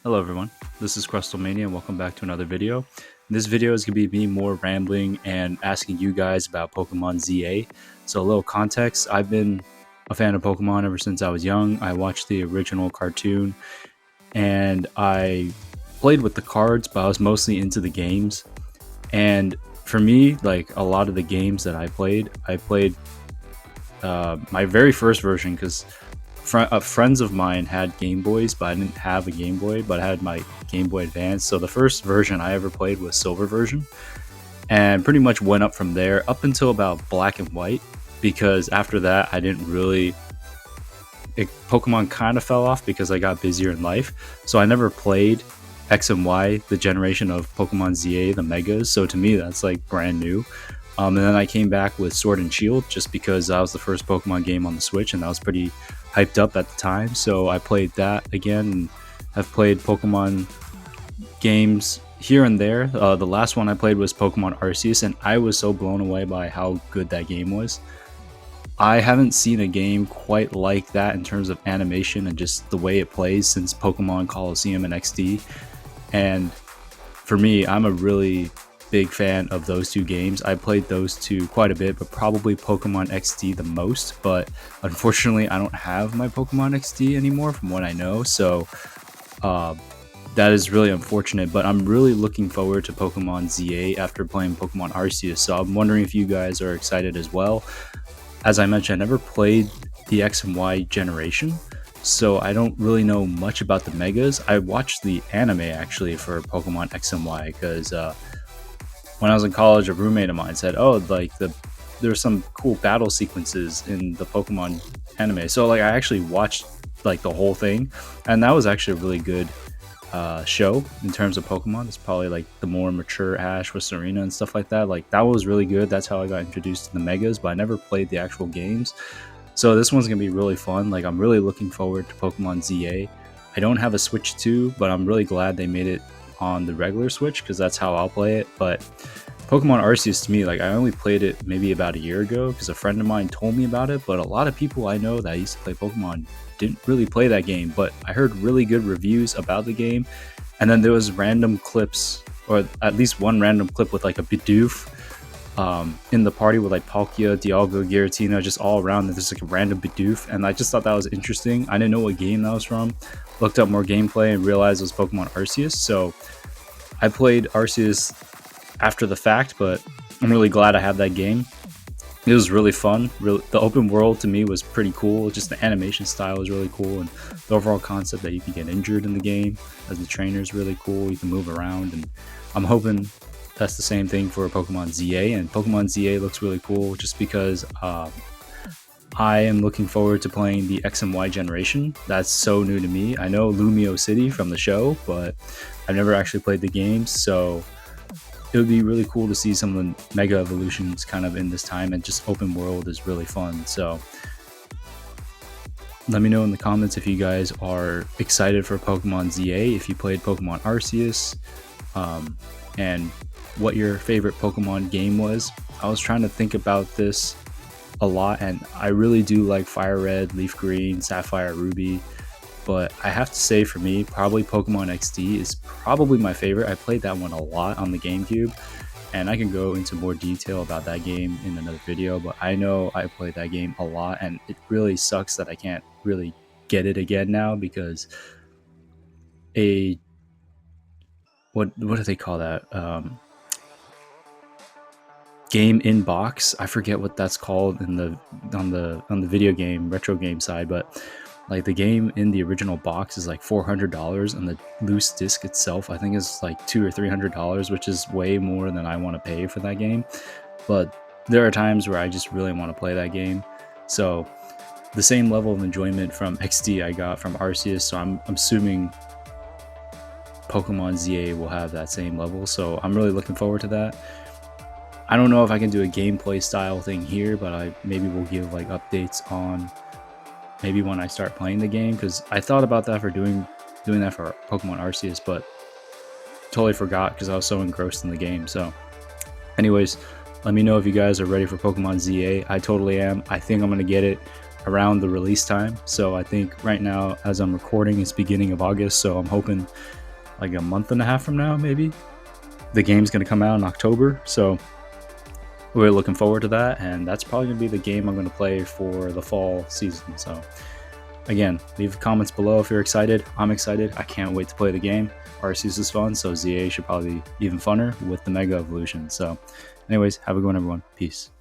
Hello everyone, this is Crustlemania and welcome back to another video. This video is going to be me more rambling and asking you guys about Pokemon ZA. So a little context, I've been a fan of Pokemon ever since I was young. I watched the original cartoon and I played with the cards, but I was mostly into the games. And for me, like a lot of the games that I played my very first version because friends of mine had Game Boys, but I didn't have a Game Boy, but I had my Game Boy Advance. So the first version I ever played was Silver version, and pretty much went up from there up until about Black and White, because after that I didn't really. Pokemon kind of fell off because I got busier in life, so I never played X and Y, the generation of Pokemon ZA, the Megas. So to me, that's like brand new. And then I came back with Sword and Shield just because that was the first Pokemon game on the Switch, and that was pretty hyped up at the time. So I played that again, and I've played Pokemon games here and there. The last one I played was Pokemon Arceus, and I was so blown away by how good that game was. I haven't seen a game quite like that in terms of animation and just the way it plays since Pokemon Colosseum and XD. And for me, I'm a really big fan of those two games. I played those two quite a bit, but probably Pokemon XD the most. But unfortunately, I don't have my Pokemon XD anymore from what I know. So that is really unfortunate, but I'm really looking forward to Pokemon ZA after playing Pokemon Arceus. So I'm wondering if you guys are excited as well. As I mentioned, I never played the X and Y generation, so I don't really know much about the Megas. I watched the anime actually for Pokemon X and Y because when I was in college, a roommate of mine said, "Oh, like there's some cool battle sequences in the Pokemon anime." So like I actually watched like the whole thing, and that was actually a really good show in terms of Pokemon. It's probably like the more mature Ash with Serena and stuff like that. Like that was really good. That's how I got introduced to the Megas, but I never played the actual games. So this one's gonna be really fun. Like I'm really looking forward to Pokemon ZA. I don't have a Switch 2, but I'm really glad they made it on the regular Switch because that's how I'll play it. But Pokemon Arceus to me, like I only played it maybe about a year ago because a friend of mine told me about it, but a lot of people I know that used to play Pokemon didn't really play that game, but I heard really good reviews about the game. And then there was random clips, or at least one random clip with like a Bidoof in the party with like Palkia, Dialga, Giratina, just all around. And there's like a random Bidoof, and I just thought that was interesting. I didn't know what game that was from. Looked up more gameplay and realized it was Pokemon Arceus. So I played Arceus after the fact, but I'm really glad I have that game. It was really fun. The open world to me was pretty cool. Just the animation style was really cool, and the overall concept that you can get injured in the game as the trainer is really cool. You can move around, and I'm hoping that's the same thing for Pokemon ZA. And Pokemon ZA looks really cool just because I am looking forward to playing the X and Y generation. That's so new to me. I know Lumio City from the show, but I've never actually played the games, so it would be really cool to see some of the Mega Evolutions kind of in this time, and just open world is really fun. So let me know in the comments if you guys are excited for Pokemon ZA, if you played Pokemon Arceus, and what your favorite Pokemon game was. I was trying to think about this a lot, and I really do like Fire Red, Leaf Green, Sapphire, Ruby. But I have to say, for me, probably Pokemon XD is probably my favorite. I played that one a lot on the GameCube, and I can go into more detail about that game in another video, but I know I played that game a lot, and it really sucks that I can't really get it again now because what do they call that? Game in box. I forget what that's called on the video game retro game side, but like the game in the original box is like $400, and the loose disc itself I think is like $200 or $300, which is way more than I want to pay for that game. But there are times where I just really want to play that game. So the same level of enjoyment from XD I got from Arceus, so I'm assuming Pokemon ZA will have that same level. So I'm really looking forward to that. I don't know if I can do a gameplay style thing here, but I maybe will give like updates on maybe when I start playing the game, because I thought about that for doing that for Pokemon Arceus, but totally forgot because I was so engrossed in the game. So anyways, let me know if you guys are ready for Pokemon ZA. I totally am. I think I'm going to get it around the release time. So I think right now, as I'm recording, it's beginning of August. So I'm hoping like a month and a half from now, maybe the game's going to come out in October. So we're looking forward to that. And that's probably going to be the game I'm going to play for the fall season. So again, leave comments below if you're excited. I'm excited. I can't wait to play the game. Arceus is fun, so ZA should probably be even funner with the Mega Evolution. So anyways, have a good one, everyone. Peace.